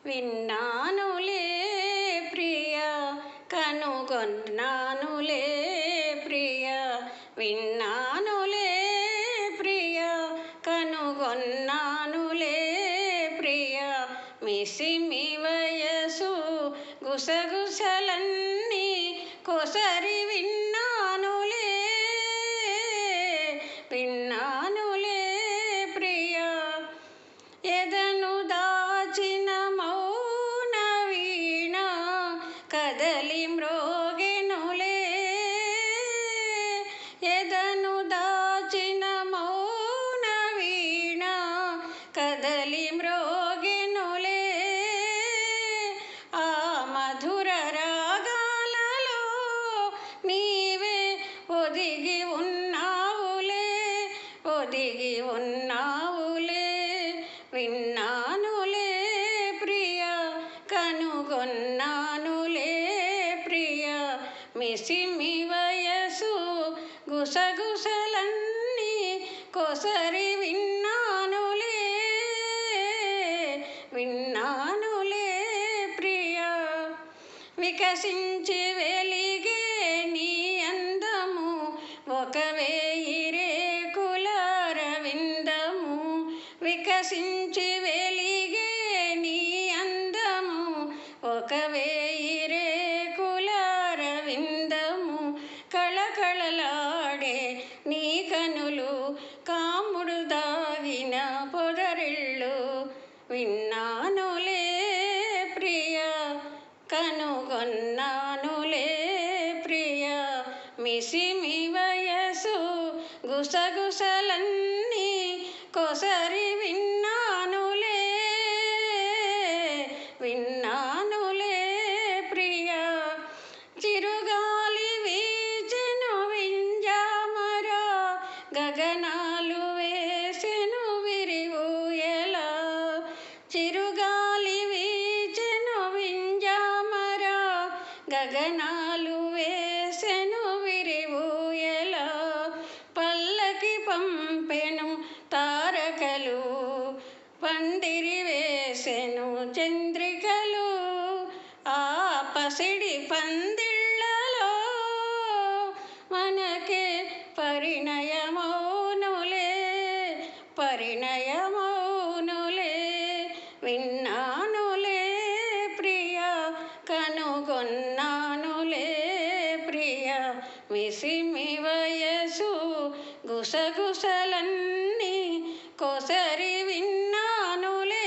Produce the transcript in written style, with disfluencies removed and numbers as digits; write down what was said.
విన్నానులే ప్రియ కనుగొన్నానులే ప్రియ విన్నానులే ప్రియ కనుగొన్నానులే ప్రియ మిసిమి వయసు గుసగుసలన్నీ కొసరి విన్నానులే విన్నానులే ప్రియ ఎదను దాచిన మౌన వీణ కదలి మ్రోగెనులే ఎదను దాచిన మౌన వీణ కదలి మ్రోగెనులే ఆ మధుర రాగాలలో నీవే ఒదిగి ఉన్నావులే ఒదిగి ఉన్నావులే విన్నానులే ప్రియ కనుగొన్నానులే ప్రియ మిసిమి వయసు గుసగుసలన్నీ కొసరి విన్నానులే విన్నానులే ప్రియ వికసించి వెలిగే నీ అందము ఒక వేయి రేకుల అరవిందము వికసించి వెలిగే నీ అందము ఒక వేయి రేకుల అరవిందము కళకళలాడే నీ కనులు కాముడు దాగిన పొదరిళ్ళు విన్నానులే ప్రియ కనుగొన్నానులే ప్రియ మిసిమి వయసు గుసగుసలన్నీ కొసరి విన్నానులే విన్నానులే ప్రియ చిరుగాలి వీచెను వింజామరా గగనాలు వేసెను విరివూయలా చిరుగాలి వీచెను వింజామరా గగనాలు వేసెను విరివూయలా పల్లకి పంపెను తారకలు పందిరి వేసెను చంద్రికలు ఆ పసిడి పందిళ్ళలో మనకే పరిణయమౌనులే పరిణయమౌనులే విన్నానులే ప్రియ కనుగొన్నానులే ప్రియ మిసిమి వయసు గుసగుసలన్నీ కొసరి విన్నానులే